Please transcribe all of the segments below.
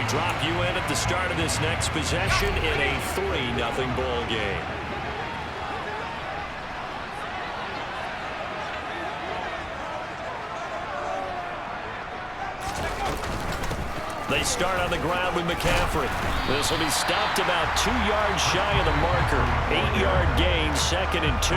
drop you in at the start of this next possession in a 3-0 ball game. They start on the ground with McCaffrey. This will be stopped about 2 yards shy of the marker. 8-yard gain, 2nd and 2.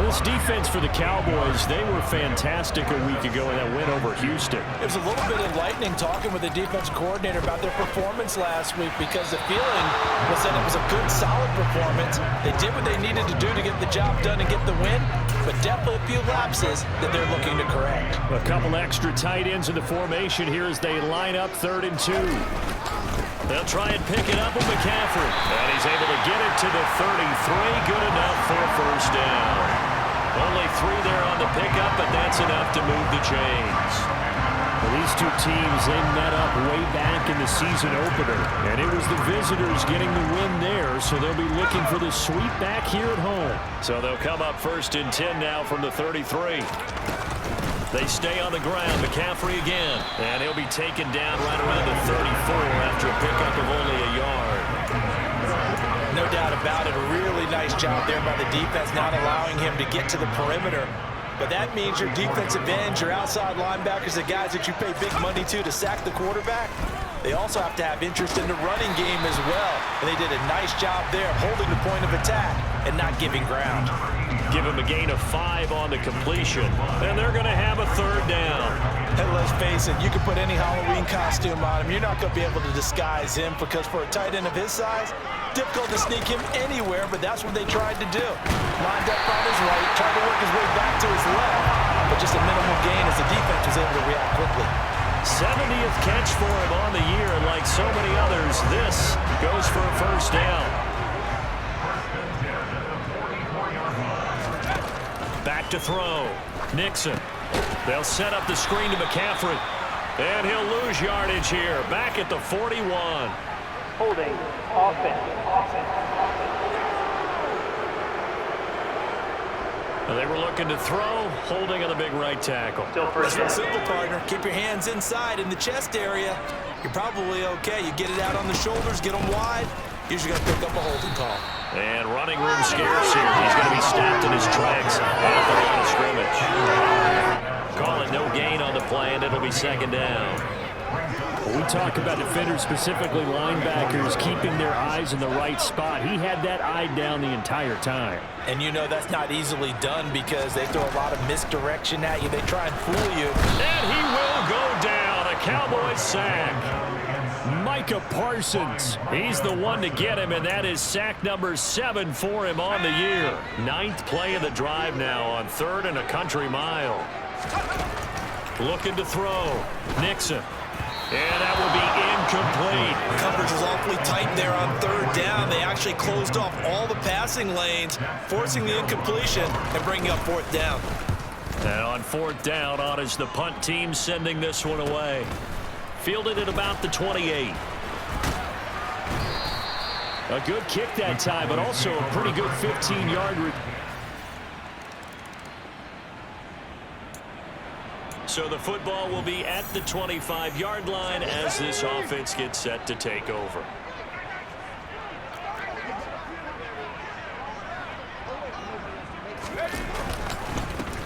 This defense for the Cowboys, they were fantastic a week ago in that win over Houston. It was a little bit enlightening talking with the defensive coordinator about their performance last week because the feeling was that it was a good, solid performance. They did what they needed to do to get the job done and get the win, but definitely a few lapses that they're looking to correct. A couple extra tight ends in the formation here as they line up 3rd and 2. They'll try and pick it up with McCaffrey. And he's able to get it to the 33. Good enough for a 1st down. Only 3 there on the pickup, but that's enough to move the chains. Well, these two teams, they met up way back in the season opener. And it was the visitors getting the win there, so they'll be looking for the sweep back here at home. So they'll come up 1st and 10 now from the 33. They stay on the ground. McCaffrey again. And he'll be taken down right around the 34 after a pickup of only a yard. No doubt about it. A really nice job there by the defense, not allowing him to get to the perimeter. But that means your defensive ends, your outside linebackers, the guys that you pay big money to sack the quarterback, they also have to have interest in the running game as well. And they did a nice job there holding the point of attack and not giving ground. Give him a gain of 5 on the completion. And they're going to have a 3rd down. And let's face it, you can put any Halloween costume on him. You're not going to be able to disguise him because for a tight end of his size, difficult to sneak him anywhere, but that's what they tried to do. Lined up on his right, tried to work his way back to his left, but just a minimal gain as the defense was able to react quickly. 70th catch for him on the year, and like so many others, this goes for a 1st down. Back to throw. Nixon. They'll set up the screen to McCaffrey. And he'll lose yardage here. Back at the 41. Holding. Offense. They were looking to throw. Holding on the big right tackle. That's real simple, partner. Keep your hands inside in the chest area. You're probably okay. You get it out on the shoulders, get them wide. Usually going to pick up a holding call. And running room scarce here. He's going to be stopped in his tracks at the line of scrimmage. Calling no gain on the play, and it'll be 2nd down. When we talk about defenders, specifically linebackers, keeping their eyes in the right spot. He had that eye down the entire time. And you know that's not easily done because they throw a lot of misdirection at you. They try and fool you. And he will go down. A Cowboys sack. Micah Parsons. He's the one to get him, and that is sack number 7 for him on the year. 9th play of the drive now on 3rd and a country mile. Looking to throw. Nixon. And that will be incomplete. Coverage was awfully tight there on 3rd down. They actually closed off all the passing lanes, forcing the incompletion and bringing up 4th down. And on 4th down, on is the punt team sending this one away. Fielded at about the 28. A good kick that time, but also a pretty good 15-yard. So the football will be at the 25-yard line as this offense gets set to take over.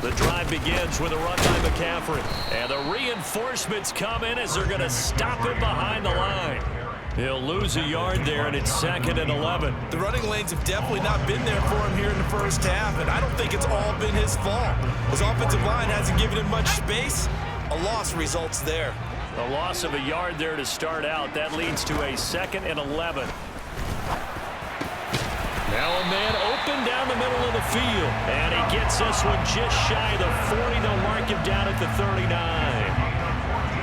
The drive begins with a run by McCaffrey. And the reinforcements come in as they're going to stop him behind the line. He'll lose a yard there, and it's 2nd and 11. The running lanes have definitely not been there for him here in the 1st half, and I don't think it's all been his fault. His offensive line hasn't given him much space. A loss results there. A loss of a yard there to start out. That leads to a 2nd and 11. Now a man open down the middle of the field. And he gets this one just shy of the 40. They'll mark him down at the 39.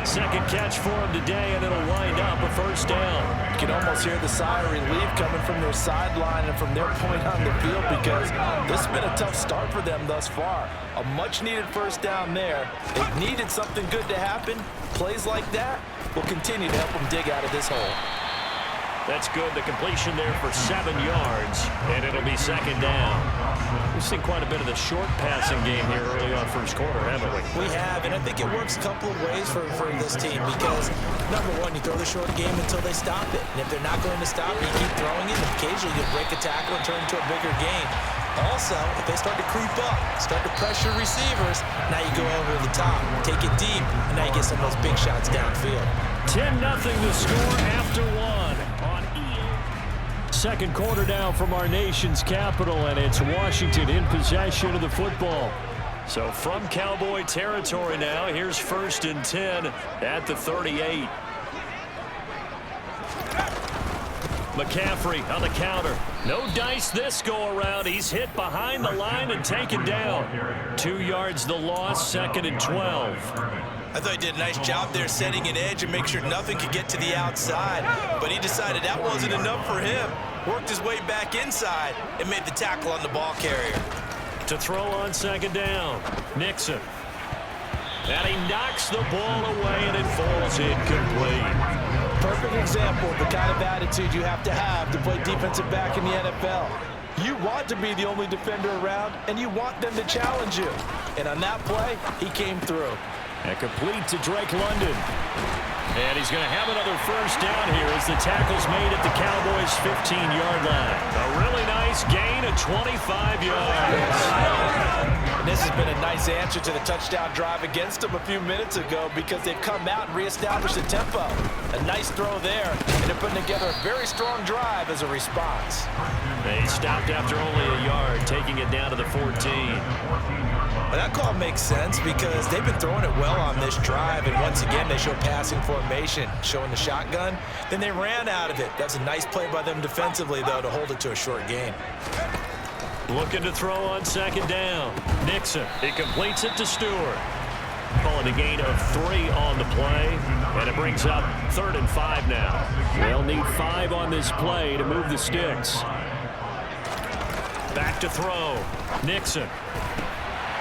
2nd catch for him today, and it'll wind up a 1st down. You can almost hear the sigh of relief coming from their sideline and from their point on the field because this has been a tough start for them thus far. A much-needed 1st down there. They needed something good to happen. Plays like that will continue to help them dig out of this hole. That's good. The completion there for 7 yards, and it'll be second down. We've seen quite a bit of the short passing game here early on first quarter, haven't we? We have, and I think it works a couple of ways for this team because, number one, you throw the short game until they stop it. And if they're not going to stop it, you keep throwing it, and occasionally you break a tackle and turn it into a bigger game. Also, if they start to creep up, start to pressure receivers, now you go over the top, take it deep, and now you get some of those big shots downfield. 10-0 the score after one on EA. Second quarter now from our nation's capital, and it's Washington in possession of the football. So from Cowboy territory now, here's 1st and 10 at the 38. McCaffrey on the counter. No dice this go-around. He's hit behind the line and taken down. 2 yards the loss, 2nd and 12. I thought he did a nice job there setting an edge and make sure nothing could get to the outside. But he decided that wasn't enough for him. Worked his way back inside and made the tackle on the ball carrier. To throw on 2nd down, Nixon. And he knocks the ball away, and it falls incomplete. Perfect example of the kind of attitude you have to play defensive back in the NFL. You want to be the only defender around, and you want them to challenge you. And on that play, he came through. And complete to Drake London. And he's going to have another first down here as the tackle's made at the Cowboys' 15-yard line. A really nice gain of 25 yards. And this has been a nice answer to the touchdown drive against them a few minutes ago because they've come out and reestablished the tempo. A nice throw there, and they're putting together a very strong drive as a response. They stopped after only a yard, taking it down to the 14. Well, that call makes sense because they've been throwing it well on this drive, and once again they show passing formation, showing the shotgun. Then they ran out of it. That's a nice play by them defensively, though, to hold it to a short gain. Looking to throw on 2nd down. Nixon, he completes it to Stewart. Calling a gain of 3 on the play, and it brings up 3rd and 5 now. They'll need 5 on this play to move the sticks. Back to throw. Nixon.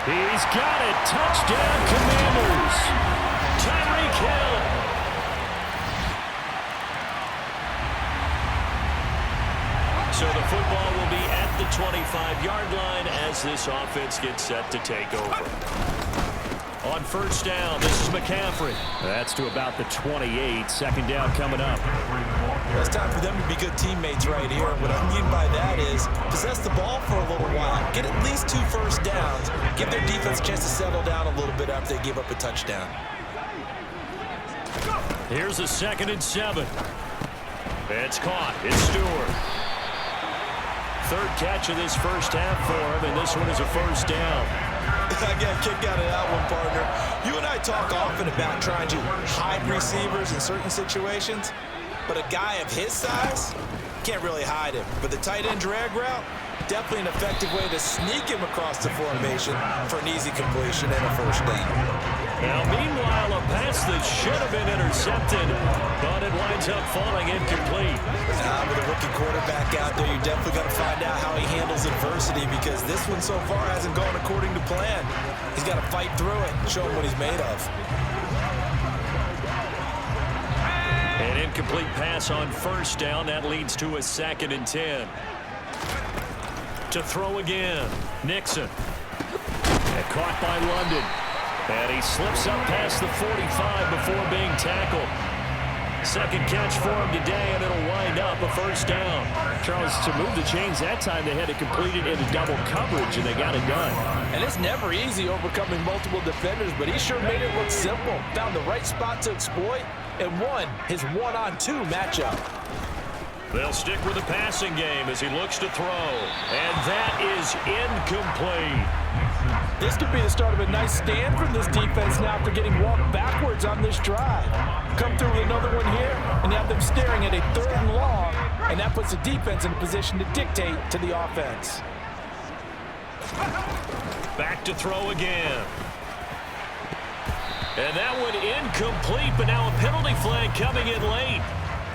He's got it. Touchdown, Commanders. Tyreek Hill. So the football will be at the 25-yard line as this offense gets set to take over. On 1st down, this is McCaffrey. That's to about the 28. 2nd down coming up. Well, it's time for them to be good teammates right here. What I mean by that is possess the ball for a little while. Get at least 2 first downs. Give their defense a chance to settle down a little bit after they give up a touchdown. Here's a 2nd and 7. It's caught. It's Stewart. 3rd catch of this first half for him, and this one is a 1st down. I got a kick out of that one, partner. You and I talk often about trying to hide receivers in certain situations, but a guy of his size can't really hide him. But the tight end drag route, definitely an effective way to sneak him across the formation for an easy completion and a 1st down. Now, meanwhile, a pass that should have been intercepted, but it winds up falling incomplete. With a rookie quarterback out there, you're definitely going to find out how he handles adversity because this one so far hasn't gone according to plan. He's got to fight through it and show him what he's made of. An incomplete pass on 1st down. That leads to a 2nd and 10. To throw again, Nixon. And caught by London. And he slips up past the 45 before being tackled. 2nd catch for him today, and it'll wind up a 1st down. Charles, to move the chains that time, they had to complete it into double coverage, and they got it done. And it's never easy overcoming multiple defenders, but he sure made it look simple. Found the right spot to exploit and won his 1-on-2 matchup. They'll stick with the passing game as he looks to throw. And that is incomplete. This could be the start of a nice stand from this defense now after getting walked backwards on this drive. Come through with another one here, and you have them staring at a 3rd and long, and that puts the defense in a position to dictate to the offense. Back to throw again. And that one incomplete, but now a penalty flag coming in late.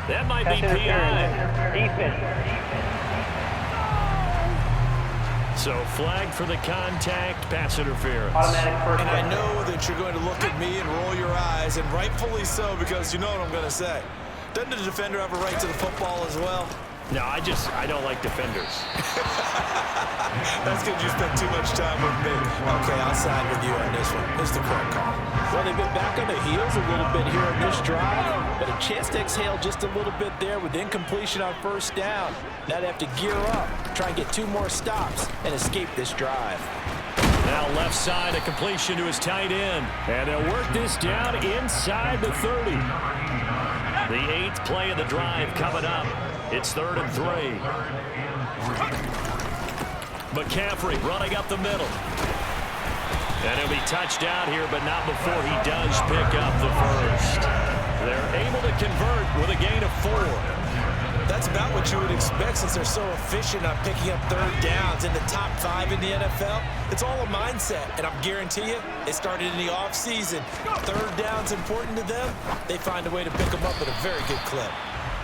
That might be PI. Defense. So flag for the contact, pass interference. Automatic first And I down. know that you're going to look at me and roll your eyes, and rightfully so, because you know what I'm going to say. Doesn't the defender have a right to the football as well? No, I don't like defenders. That's because you spent too much time with me. Okay, I'll side with you on this one. Here's the correct call. Well, they've been back on the heels a little bit here in this drive, but a chance to exhale just a little bit there with incompletion on first down. Now they have to gear up, try and get 2 more stops, and escape this drive. Now left side, a completion to his tight end. And they'll work this down inside the 30. The 8th play of the drive coming up. It's 3rd and 3. McCaffrey running up the middle. And he'll be touched out here, but not before he does pick up the first. They're able to convert with a gain of 4. That's about what you would expect since they're so efficient on picking up 3rd downs in the top 5 in the NFL. It's all a mindset, and I guarantee you, it started in the offseason. 3rd down's important to them. They find a way to pick them up at a very good clip.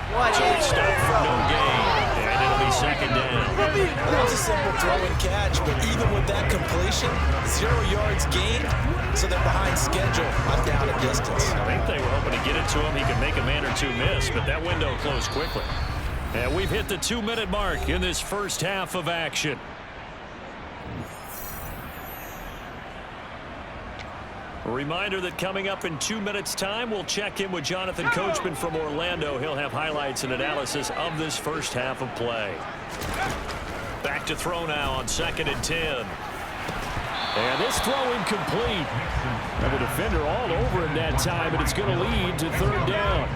Stop for no gain, and it'll be 2nd down. That was a simple throw and catch, but even with that completion, 0 yards gained, so they're behind schedule on down and distance. I think they were hoping to get it to him. He could make a man or 2 miss, but that window closed quickly. And we've hit the 2-minute mark in this first half of action. A reminder that coming up in 2 minutes' time, we'll check in with Jonathan Coachman from Orlando. He'll have highlights and analysis of this first half of play. Back to throw now on 2nd and 10. And this throw incomplete. And the defender all over him that time, but it's going to lead to 3rd down.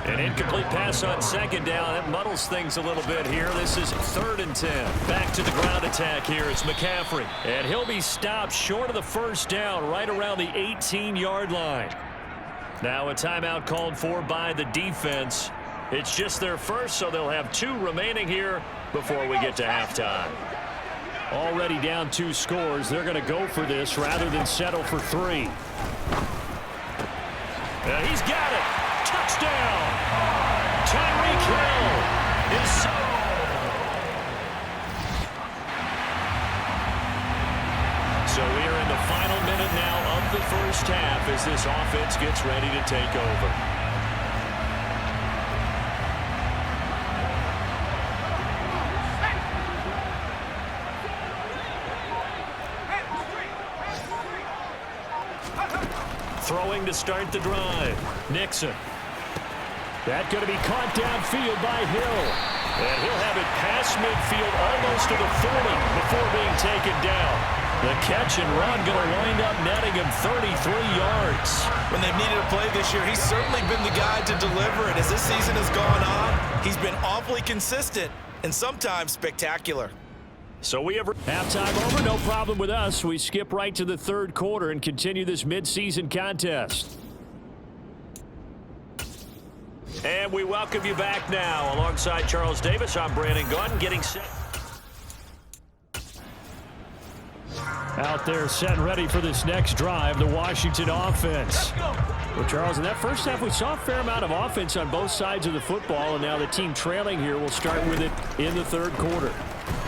An incomplete pass on 2nd down. That muddles things a little bit here. This is 3rd and 10. Back to the ground attack here. It's McCaffrey. And he'll be stopped short of the first down right around the 18-yard line. Now a timeout called for by the defense. It's just their first, so they'll have 2 remaining here before we get to halftime. Already down 2 scores. They're going to go for this rather than settle for 3. He's got it. Touchdown! Tyreek Hill is so... So we are in the final minute now of the first half as this offense gets ready to take over. Throwing to start the drive. Nixon. That going to be caught downfield by Hill. And he'll have it past midfield almost to the 40 before being taken down. The catch and run going to wind up netting him 33 yards. When they've needed a play this year, he's certainly been the guy to deliver it. As this season has gone on, he's been awfully consistent and sometimes spectacular. So we have halftime over, no problem with us. We skip right to the 3rd quarter and continue this midseason contest. And we welcome you back now. Alongside Charles Davis, I'm Brandon Gunn, getting set. Out there set and ready for this next drive, the Washington offense. Well, Charles, in that first half, we saw a fair amount of offense on both sides of the football, and now the team trailing here will start with it in the 3rd quarter.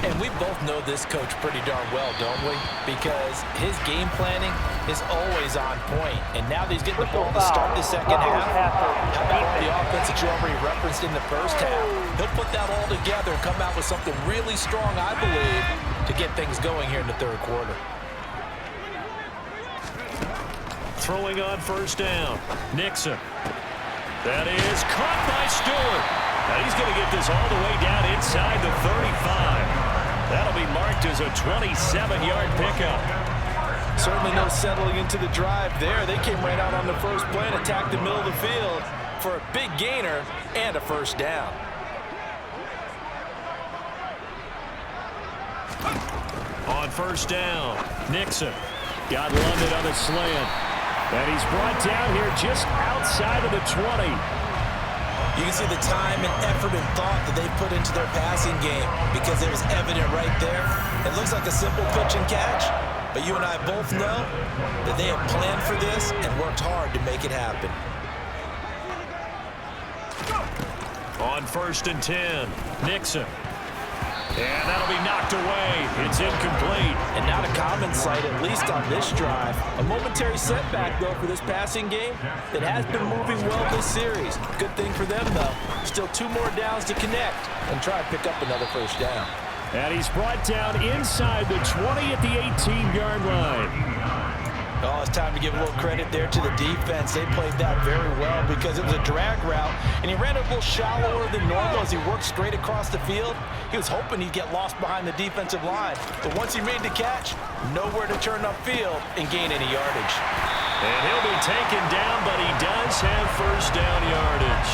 And we both know this coach pretty darn well, don't we? Because his game planning is always on point. And now that he's getting the ball to start the 2nd half, how about all the offense that you already referenced in the first half? He'll put that all together and come out with something really strong, I believe, to get things going here in the 3rd quarter. Throwing on first down. Nixon. That is caught by Stewart. Now he's going to get this all the way down inside the 35. That'll be marked as a 27-yard pickup. Certainly no settling into the drive there. They came right out on the first play and attacked the middle of the field for a big gainer and a first down. On first down, Nixon got London on a slant. And he's brought down here just outside of the 20. You can see the time and effort and thought that they put into their passing game because it was evident right there. It looks like a simple pitch and catch, but you and I both know that they have planned for this and worked hard to make it happen. On 1st and 10, Nixon. And that'll be knocked away. It's incomplete. And not a common sight, at least on this drive. A momentary setback, though, for this passing game that has been moving well this series. Good thing for them, though. Still 2 more downs to connect and try to pick up another first down. And he's brought down inside the 20 at the 18-yard line. Oh, it's time to give a little credit there to the defense. They played that very well because it was a drag route, and he ran it a little shallower than normal as he worked straight across the field. He was hoping he'd get lost behind the defensive line, but once he made the catch, nowhere to turn upfield and gain any yardage. And he'll be taken down, but he does have first down yardage.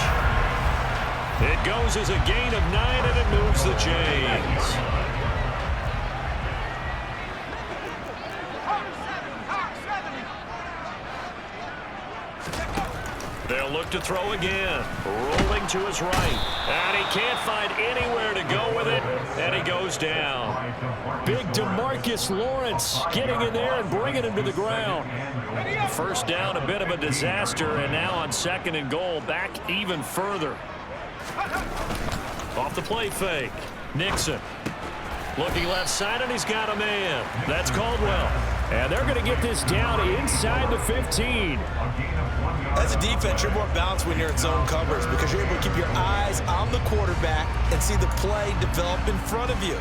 It goes as a gain of 9, and it moves the chains. They'll look to throw again. Rolling to his right. And he can't find anywhere to go with it. And he goes down. Big DeMarcus Lawrence getting in there and bringing him to the ground. First down, a bit of a disaster. And now on 2nd and goal, back even further. Off the play fake. Nixon. Looking left side, and he's got a man. That's Caldwell. And they're going to get this down inside the 15. As a defense, you're more balanced when you're in zone coverage because you're able to keep your eyes on the quarterback and see the play develop in front of you.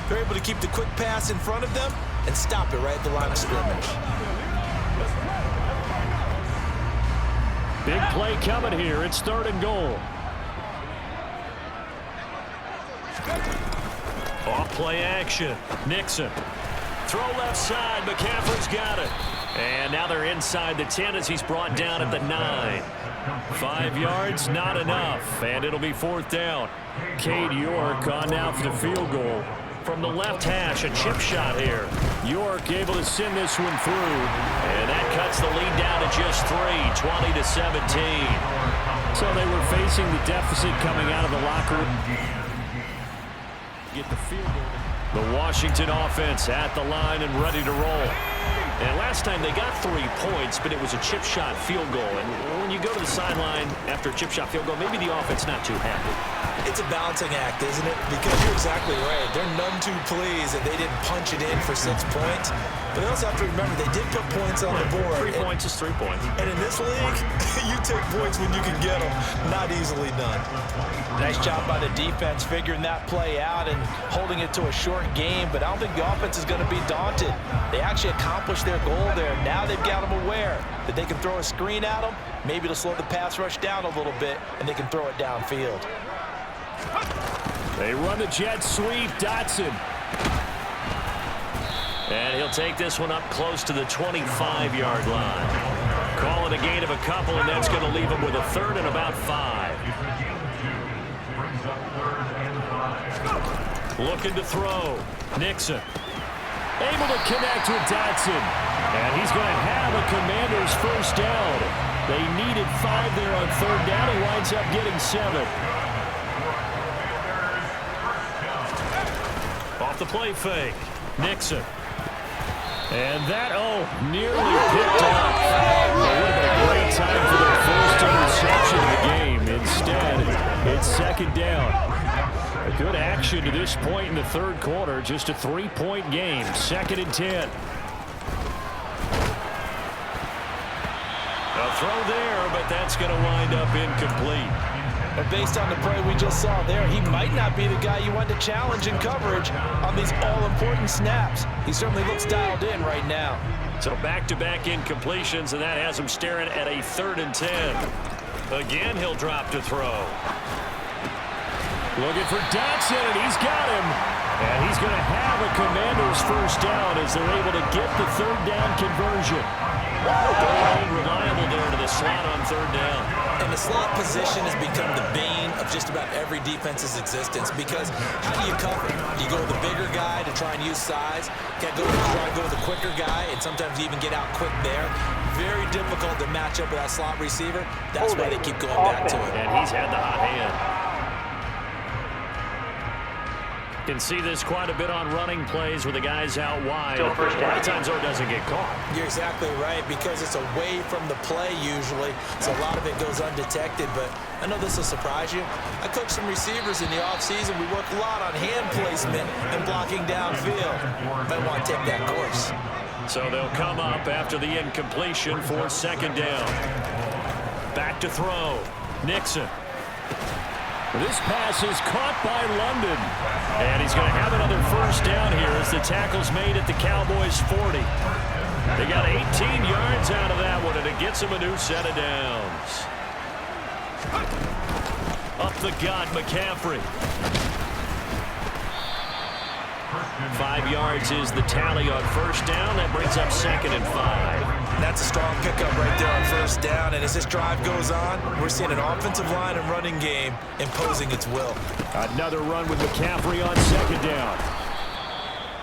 You're able to keep the quick pass in front of them and stop it right at the line of scrimmage. Big play coming here. It's 3rd and goal. Off play action. Nixon. Throw left side. McCaffrey's got it. And now they're inside the 10 as he's brought down at the 9. 5 yards, not enough. And it'll be 4th down. Cade York on now for the field goal. From the left hash, a chip shot here. York able to send this one through. And that cuts the lead down to just 3, 20-17. So they were facing the deficit coming out of the locker room. Get the field goal. The Washington offense at the line and ready to roll. And last time they got 3 points, but it was a chip shot field goal. And when you go to the sideline after a chip shot field goal, maybe the offense not too happy. It's a balancing act, isn't it? Because you're exactly right. They're none too pleased that they didn't punch it in for 6 points. But they also have to remember they did put points on the board. 3 points is 3 points. And in this league, you take points when you can get them. Not easily done. Nice job by the defense figuring that play out and holding it to a short game. But I don't think the offense is going to be daunted. They actually accomplished their goal there. Now they've got them aware that they can throw a screen at them. Maybe to slow the pass rush down a little bit, and they can throw it downfield. They run the jet sweep. Dotson. And he'll take this one up close to the 25-yard line. Call it a gain of a couple, and that's going to leave him with a 3rd and about 5. Looking to throw. Nixon. Able to connect with Dotson. And he's going to have a Commanders first down. They needed 5 there on 3rd down. He winds up getting 7. Off the play fake. Nixon. And that, nearly picked up. It would have been a great time for their first interception of the game. Instead, it's 2nd down. A good action to this point in the 3rd quarter. Just a 3-point game. 2nd and 10. A throw there, but that's going to wind up incomplete. But based on the play we just saw there, he might not be the guy you want to challenge in coverage on these all-important snaps. He certainly looks dialed in right now. So back-to-back incompletions, and that has him staring at a 3rd and 10. Again, he'll drop to throw. Looking for Dotson, and he's got him. And he's going to have a Commanders first down as they're able to get the 3rd down conversion. They're reliable there to the slot on 3rd down. And the slot position has become the bane of just about every defense's existence because how do you cover? You go with the bigger guy to try and use size. Try and go with the quicker guy, and sometimes you even get out quick there. Very difficult to match up with that slot receiver. That's why they keep going back to it. And he's had the hot hand. Can see this quite a bit on running plays with the guys out wide. Still first down. A lot of times, though, it doesn't get caught. You're exactly right, because it's away from the play usually, so a lot of it goes undetected. But I know this will surprise you. I coach some receivers in the offseason. We work a lot on hand placement and blocking downfield. Might want to take that course. So they'll come up after the incompletion for second down. Back to throw. Nixon. This pass is caught by London. And he's going to have another first down here as the tackle's made at the Cowboys' 40. They got 18 yards out of that one, and it gets them a new set of downs. Up the gut, McCaffrey. 5 yards is the tally on first down. That brings up 2nd and 5. That's a strong pickup right there on first down. And as this drive goes on, we're seeing an offensive line and running game imposing its will. Another run with McCaffrey on second down.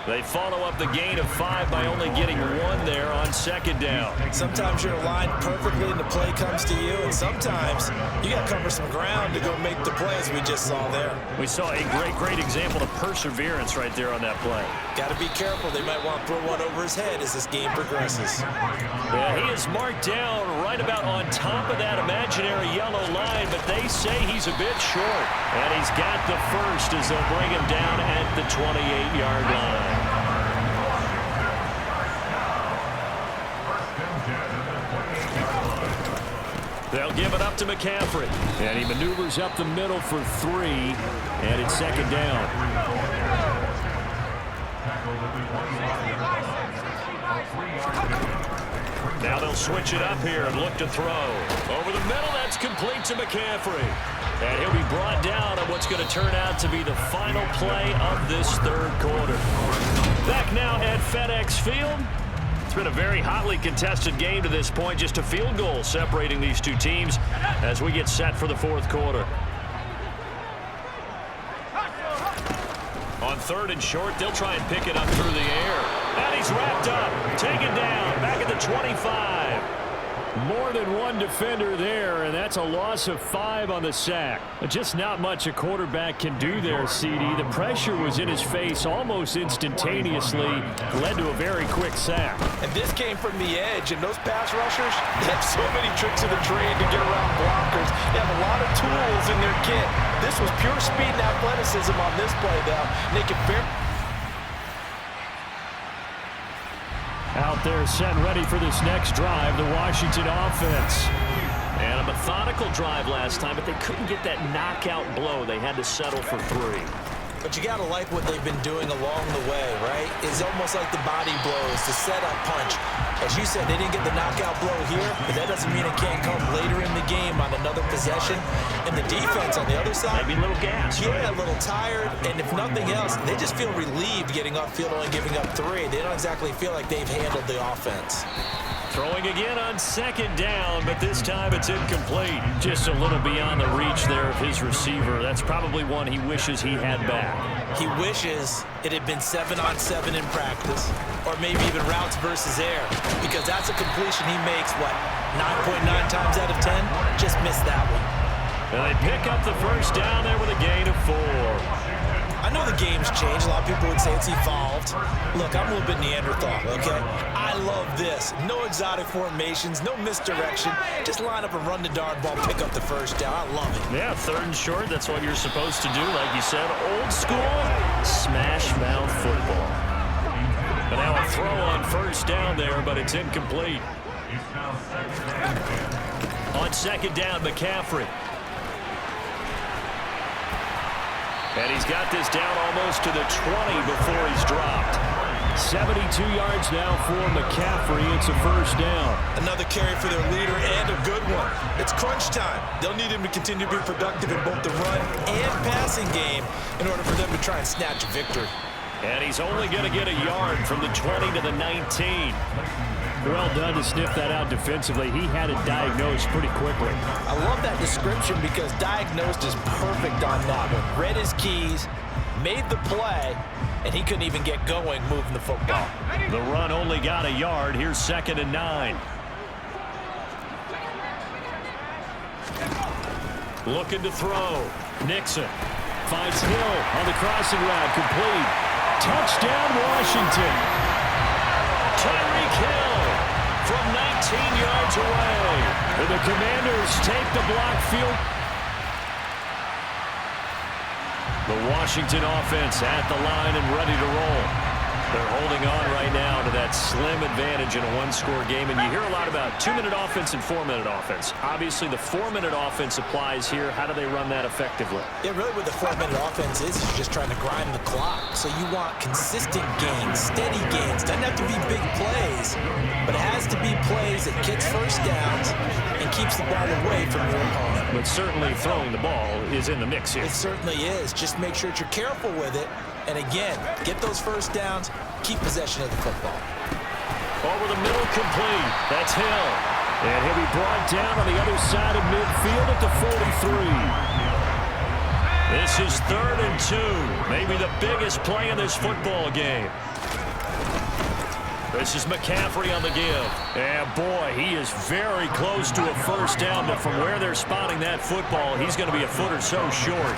They follow up the gain of 5 by only getting 1 there on second down. Sometimes you're aligned perfectly and the play comes to you, and sometimes you got to cover some ground to go make the play, as we just saw there. We saw a great example of perseverance right there on that play. Got to be careful. They might want to throw one over his head as this game progresses. Yeah, he is marked down right about on top of that imaginary yellow line, but they say he's a bit short. And he's got the first as they'll bring him down at the 28-yard line. They'll give it up to McCaffrey. And he maneuvers up the middle for 3. And it's second down. Now they'll switch it up here and look to throw. Over the middle, that's complete to McCaffrey. And he'll be brought down on what's going to turn out to be the final play of this third quarter. Back now at FedEx Field. It's been a very hotly contested game to this point. Just a field goal separating these two teams as we get set for the fourth quarter. On 3rd and short, they'll try and pick it up through the air. And he's wrapped up, taken down, back at the 25. More than one defender there, and that's a loss of 5 on the sack. Just not much a quarterback can do there, CD. The pressure was in his face almost instantaneously, led to a very quick sack. And this came from the edge, and those pass rushers, they have so many tricks of the trade to get around blockers. They have a lot of tools in their kit. This was pure speed and athleticism on this play, though. They can Out there set and ready for this next drive, the Washington offense. And a methodical drive last time, but they couldn't get that knockout blow. They had to settle for 3. But you got to like what they've been doing along the way, right? It's almost like the body blows, the setup punch. As you said, they didn't get the knockout blow here, but that doesn't mean it can't come later in the game on another possession. And the defense on the other side, maybe a little gas. Yeah, a little tired. And if nothing else, they just feel relieved getting upfield only giving up 3. They don't exactly feel like they've handled the offense. Throwing again on second down, but this time it's incomplete. Just a little beyond the reach there of his receiver. That's probably one he wishes he had back. He wishes it had been 7-on-7 in practice, or maybe even routes versus air, because that's a completion he makes, 9.9 times out of 10? Just missed that one. And they pick up the first down there with a gain of 4. I know the game's changed. A lot of people would say it's evolved. Look, I'm a little bit Neanderthal, okay? I love this. No exotic formations, no misdirection. Just line up and run the darn ball, pick up the first down. I love it. Yeah, 3rd and short, that's what you're supposed to do. Like you said, old school, smash mouth football. But now a throw on first down there, but it's incomplete. On second down, McCaffrey. And he's got this down almost to the 20 before he's dropped. 72 yards now for McCaffrey. It's a first down. Another carry for their leader and a good one. It's crunch time. They'll need him to continue to be productive in both the run and passing game in order for them to try and snatch a victory. And he's only going to get a yard from the 20 to the 19. Well done to sniff that out defensively. He had it diagnosed pretty quickly. I love that description because diagnosed is perfect on that one. Read his keys, made the play, and he couldn't even get going moving the football. The run only got a yard. Here's 2nd and 9. Looking to throw. Nixon. Finds Hill on the crossing route. Complete. Touchdown, Washington. Tyreek Hill from 19 yards away. And the Commanders take the block field. The Washington offense at the line and ready to roll. They're holding on right now to that slim advantage in a one-score game. And you hear a lot about 2-minute offense and 4-minute offense. Obviously, the 4-minute offense applies here. How do they run that effectively? Yeah, really what the 4-minute offense is just trying to grind the clock. So you want consistent gains, steady gains. Doesn't have to be big plays, but it has to be plays that gets first downs and keeps the ball away from your opponent. But certainly throwing the ball is in the mix here. It certainly is. Just make sure that you're careful with it. And again, get those first downs, keep possession of the football. Over the middle, complete. That's Hill. And he'll be brought down on the other side of midfield at the 43. This is 3rd and 2. Maybe the biggest play in this football game. This is McCaffrey on the give. And boy, he is very close to a first down, but from where they're spotting that football, he's going to be a foot or so short.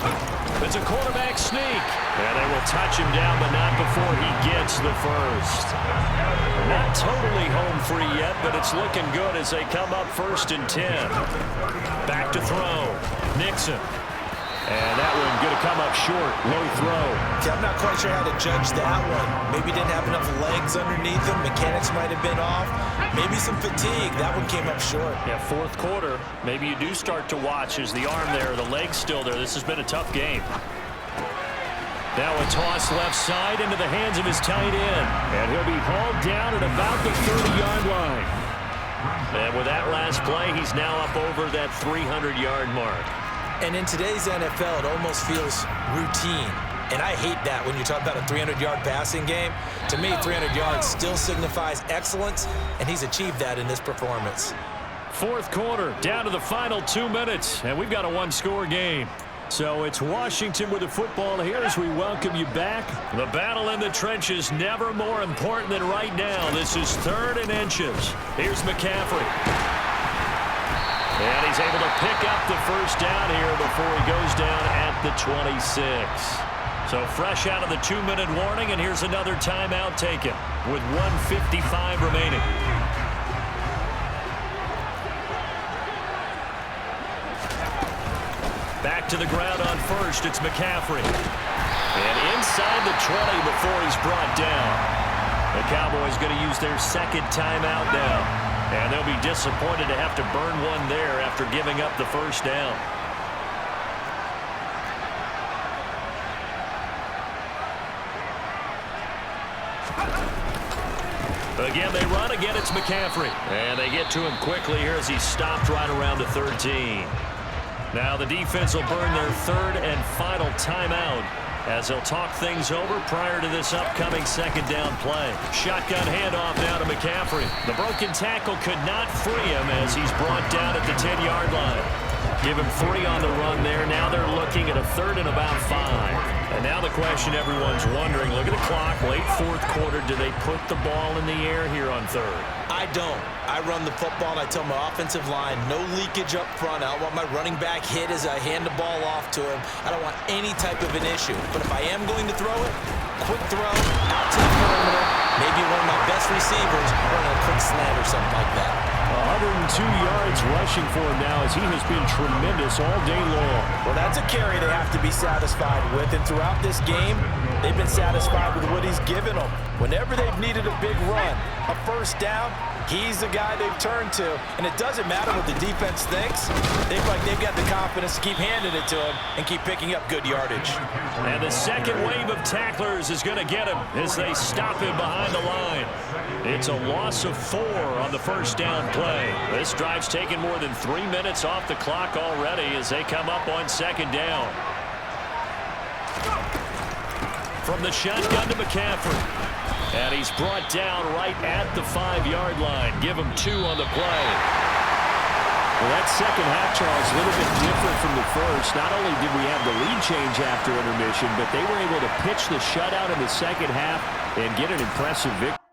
It's a quarterback sneak. And they will touch him down, but not before he gets the first. Not totally home free yet, but it's looking good as they come up 1st and 10. Back to throw. Nixon. And that one going to come up short. Low throw. Okay, I'm not quite sure how to judge that one. Maybe didn't have enough legs underneath him. Mechanics might have been off. Maybe some fatigue. That one came up short. Yeah, 4th quarter. Maybe you do start to watch as the arm there, the leg's still there. This has been a tough game. Now a toss left side into the hands of his tight end. And he'll be hauled down at about the 30-yard line. And with that last play, he's now up over that 300-yard mark. And in today's NFL, it almost feels routine. And I hate that when you talk about a 300-yard passing game. To me, 300 yards still signifies excellence, and he's achieved that in this performance. 4th quarter, down to the final 2 minutes, and we've got a one-score game. So it's Washington with the football here as we welcome you back. The battle in the trenches never more important than right now. This is 3rd and inches. Here's McCaffrey. And he's able to pick up the first down here before he goes down at the 26. So fresh out of the 2-minute warning, and here's another timeout taken with 1:55 remaining. Back to the ground on first, it's McCaffrey. And inside the 20 before he's brought down. The Cowboys going to use their 2nd timeout now. And they'll be disappointed to have to burn one there after giving up the first down. Again, they run. Again, it's McCaffrey. And they get to him quickly here as he's stopped right around the 13. Now the defense will burn their 3rd and final timeout as they'll talk things over prior to this upcoming 2nd down play. Shotgun handoff now to McCaffrey. The broken tackle could not free him as he's brought down at the 10-yard line. Give him 3 on the run there. Now they're looking at a 3rd and about 5. And now the question everyone's wondering, look at the clock, late 4th quarter, do they put the ball in the air here on 3rd? I don't. I run the football, and I tell my offensive line, no leakage up front. I don't want my running back hit as I hand the ball off to him. I don't want any type of an issue. But if I am going to throw it, quick throw, out to the perimeter, maybe one of my best receivers running a quick slant or something like that. 102 yards rushing for him now as he has been tremendous all day long. Well, that's a carry they have to be satisfied with. And throughout this game, they've been satisfied with what he's given them. Whenever they've needed a big run, a first down, he's the guy they've turned to. And it doesn't matter what the defense thinks. They feel like they've got the confidence to keep handing it to him and keep picking up good yardage. And the second wave of tacklers is going to get him as they stop him behind the line. It's a loss of 4 on the first down play. This drive's taken more than 3 minutes off the clock already as they come up on 2nd down. From the shotgun to McCaffrey. And he's brought down right at the 5-yard line. Give him 2 on the play. Well, that second half, Charles, a little bit different from the first. Not only did we have the lead change after intermission, but they were able to pitch the shutout in the second half and get an impressive victory.